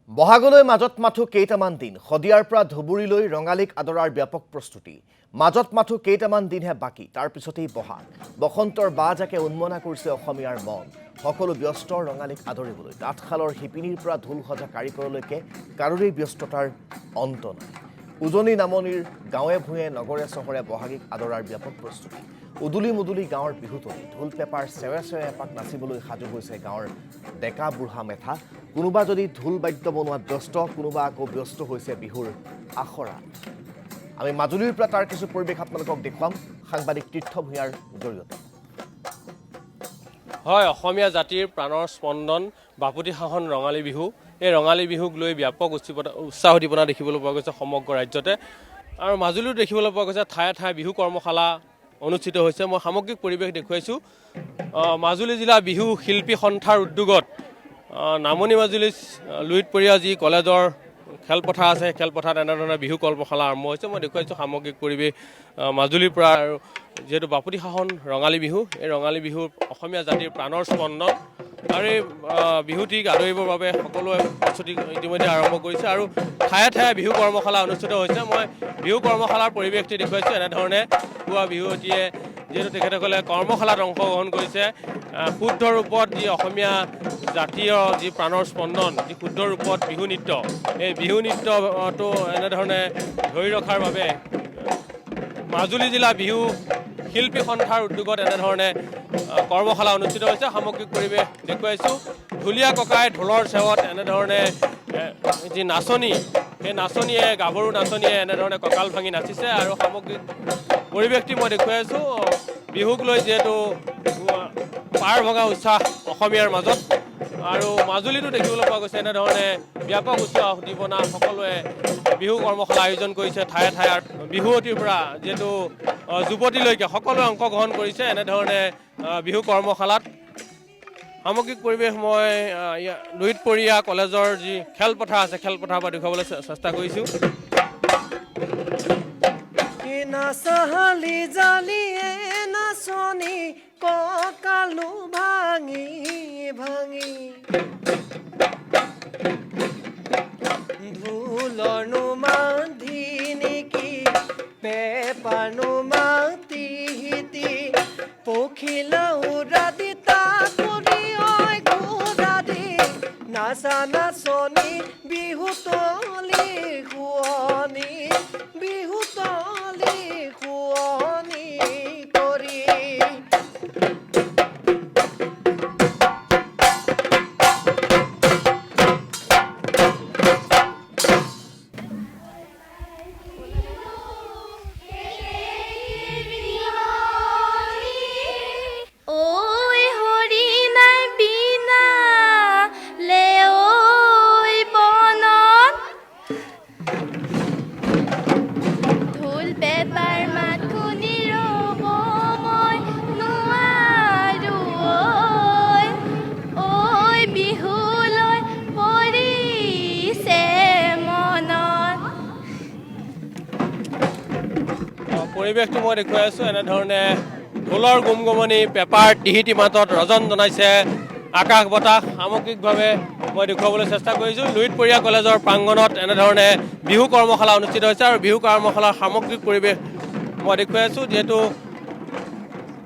বহাগলৈ মাজত মাথো কেইটামান দিন খদিয়াৰ পৰা ধুবুৰীলৈ ৰঙালীক আদৰাৰ ব্যাপক প্ৰস্তুতি মাজত মাথো কেইটামান দিনহে বাকী তাৰ পিছতেই বহাগ বসন্তৰ বাজাকে উন্মনা কৰিছে অসমীয়াৰ মন সকলো ব্যস্ত ৰঙালীক আদৰিবলৈ তাঁতশালৰ শিপিনীৰ পৰা ঢোল সজা কাৰিকৰলৈকে কাৰোৰেই ব্যস্ততাৰ অন্ত নাই উজনি নামনিৰ গাঁৱে ভূঞে নগৰে চহৰে বহাগীক আদৰাৰ ব্যাপক প্ৰস্তুতি উদুলি মুদুলি গাঁৱৰ বিহুতলী ঢোল পেপাৰ চেৱে চেৱে এপাক নাচিবলৈ সাজু হৈছে গাঁৱৰ ডেকা বুঢ়া মেথা কোনোবা যদি ঢোল বাদ্য বনোৱাত ব্যস্ত কোনোবা আকৌ ব্যস্ত হৈছে বিহুৰ আখৰা আমি মাজুলীৰ পৰা তাৰ কিছু পৰিৱেশ আপোনালোকক দেখুৱাম সাংবাদিক তীৰ্থ ভূঞাৰ জৰিয়তে হয় অসমীয়া জাতিৰ প্ৰাণৰ স্পন্দন বাপুতি শাসন ৰঙালী বিহু এই ৰঙালী বিহুক লৈ ব্যাপক উৎসাহ উদ্দীপনা দেখিবলৈ পোৱা গৈছে সমগ্ৰ ৰাজ্যতে আৰু মাজুলীও দেখিবলৈ পোৱা গৈছে ঠায়ে ঠায়ে বিহু কৰ্মশালা অনুষ্ঠিত হৈছে মই সামগ্ৰিক পৰিৱেশ দেখুৱাইছোঁ মাজুলী জিলা বিহু শিল্পী সন্থাৰ উদ্যোগত নামনি মাজুলী লুইতপৰীয়া যি কলেজৰ খেলপথাৰ আছে খেলপথাৰত এনেধৰণে বিহু কৰ্মশালা আৰম্ভ হৈছে মই দেখুৱাইছোঁ সামগ্ৰিক পৰিৱেশ মাজুলীৰ পৰা আৰু যিহেতু বাপুতি শাসন ৰঙালী বিহু এই ৰঙালী বিহু অসমীয়া জাতিৰ প্ৰাণৰ স্পন্দন আৰু এই বিহুটিক আদৰিবৰ বাবে সকলোৱে প্ৰস্তুতি ইতিমধ্যে আৰম্ভ কৰিছে আৰু ঠায়ে ঠায়ে বিহু কৰ্মশালা অনুষ্ঠিত হৈছে মই বিহু কৰ্মশালাৰ পৰিৱেশটি দেখুৱাইছোঁ এনেধৰণে পুৱা বিহুৱতীয়ে যিহেতু তেখেতসকলে কৰ্মশালাত অংশগ্ৰহণ কৰিছে শুদ্ধ ৰূপত যি অসমীয়া জাতীয় যি প্ৰাণৰ স্পন্দন যি শুদ্ধ ৰূপত বিহু নৃত্য এই বিহু নৃত্যটো এনেধৰণে ধৰি ৰখাৰ বাবে মাজুলী জিলা বিহু শিল্পী সন্থাৰ উদ্যোগত এনেধৰণে কৰ্মশালা অনুষ্ঠিত হৈছে সামগ্ৰিক পৰিৱেশ দেখুৱাইছোঁ ঢুলীয়া ককাই ঢোলৰ চেৱত এনেধৰণে যি নাচনী সেই নাচনীয়ে গাভৰু নাচনীয়ে এনেধৰণে কঁকাল ভাঙি নাচিছে আৰু সামগ্ৰিক পৰিৱেশটি মই দেখুৱাই আছোঁ বিহুক লৈ যিহেতু পাৰ ভঙা উৎসাহ অসমীয়াৰ মাজত আৰু মাজুলীতো দেখিবলৈ পোৱা গৈছে এনেধৰণে ব্যাপক উৎসাহ উদ্দীপনা সকলোৱে বিহু কৰ্মশালা আয়োজন কৰিছে ঠায়ে ঠায়ে বিহুৱতীৰ পৰা যিহেতু যুৱতীলৈকে সকলোৱে অংশগ্ৰহণ কৰিছে এনেধৰণে বিহু কৰ্মশালাত সামগ্ৰিক পৰিৱেশ মই লুইতপৰীয়া কলেজৰ যি খেলপথাৰ আছে খেলপথাৰৰ পৰা দেখুৱাবলৈ চেষ্টা কৰিছোঁ নাচহালি জালিয়ে নাচনি ককালু ভাঙি ভাঙি ঢোলৰ নুমাধি নেকি পেপাৰ নুমাতি হিতি পখিলা উৰা দি তাকুৰি ঐ ঘোৰা দি নাচা নাচনি বিহুতলি শুৱনি বিহুতলি শুৱনি কৰি পৰিৱেশটো মই দেখুৱাই আছোঁ এনেধৰণে ঢোলৰ গুমগুমনি পেপাৰ টিহিটি মাতত ৰজন জনাইছে আকাশ বতাহ সামগ্ৰিকভাৱে মই দেখুৱাবলৈ চেষ্টা কৰিছোঁ লুইতপৰীয়া কলেজৰ প্ৰাংগণত এনেধৰণে বিহু কৰ্মশালা অনুষ্ঠিত হৈছে আৰু বিহু কৰ্মশালাৰ সামগ্ৰিক পৰিৱেশ মই দেখুৱাই আছোঁ যিহেতু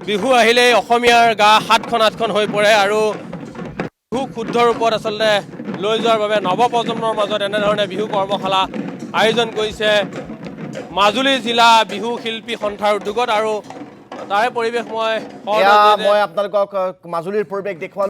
বিহু আহিলেই অসমীয়াৰ গা সাতখন আঠখন হৈ পৰে আৰু বিহু শুদ্ধ ৰূপত আচলতে লৈ যোৱাৰ বাবে নৱপ্ৰজন্মৰ মাজত এনেধৰণে বিহু কৰ্মশালা আয়োজন কৰিছে মাজুলী জিলা বিহু শিল্পী সন্থাৰ উদ্যোগত আৰু তাৰে পৰিৱেশ মই আপোনালোকক মাজুলীৰ পৰিৱেশ দেখুৱালোঁ